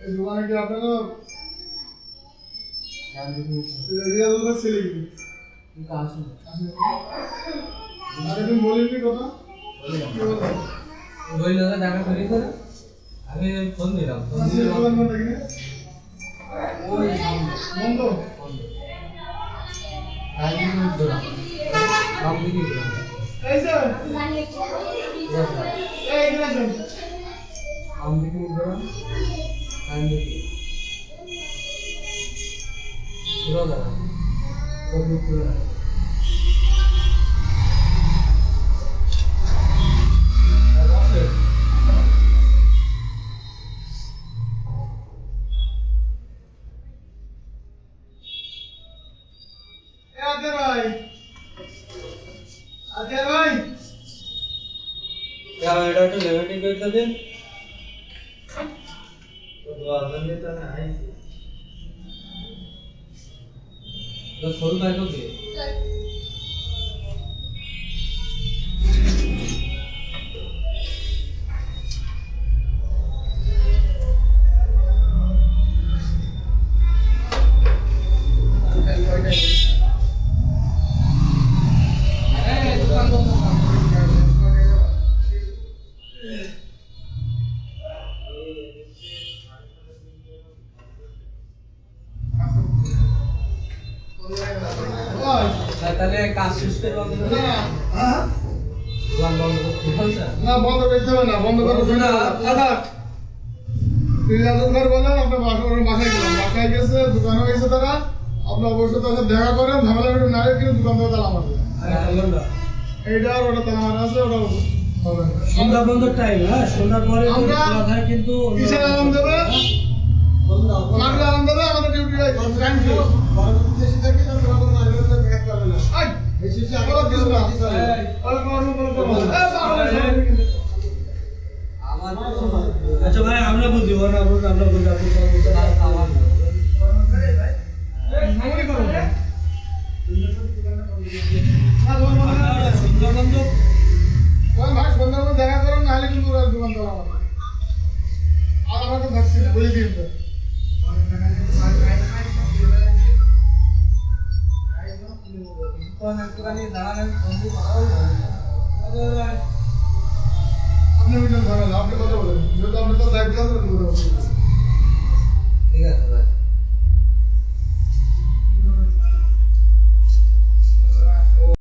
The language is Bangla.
দোকানে কি আপনারা রিয়াজুল ছেলে কি আসে আরে তুমি বলিনি কথা ওই লোকে দেখা করি করে আমি ফোন দিলাম ওই বন্ধ আগে ফোন দিলাম বাম দিকে এই স্যার এই দিলাম বাম দিকে দিলাম ডান দিকে পুরো দাঁড়া সব পুরো क्या बेटा तो लेवेटिंग करता दिन तो दुआ करने तो ना आई तो सोल का तो दे তাহলে কাজ শেষ করে বন্ধ করে হ্যাঁ দোকান বন্ধ করতে হবে না বন্ধ করতে হবে না বন্ধ করতে হবে না দাদা রিয়াজুল স্যার বলেন আপনার বাসায় গেলাম বাসায় গেছে দোকানে গেছে তারা আপনি অবশ্যই তাদের দেখা করেন ঝামেলা করে না কিন্তু দোকান থেকে তালা মারবে এইটা আর ওটা তালা মারা আছে ওটা হবে না সন্ধ্যা বন্ধ টাইম হ্যাঁ সন্ধ্যার পরে আমরা খোলা থাকে কিন্তু কিসের আরাম দেবে মাগলে আরাম দেবে আমাদের ডিউটি টাইম কি বেশি থাকে না তোমাদের মাগলে ব্যাক করবে না আই বেশি আগে কিছু না আচ্ছা ভাই আমরা বুঝি না আমরা বুঝি আপনি আমার মামুনি করো না সন্ধ্যা বন্ধ কোন ভাই সন্ধ্যার মধ্যে দেখা করুন নাহলে কিন্তু ওরা দোকান তালা মারবে আর আমাকে থাকছে বলে দিন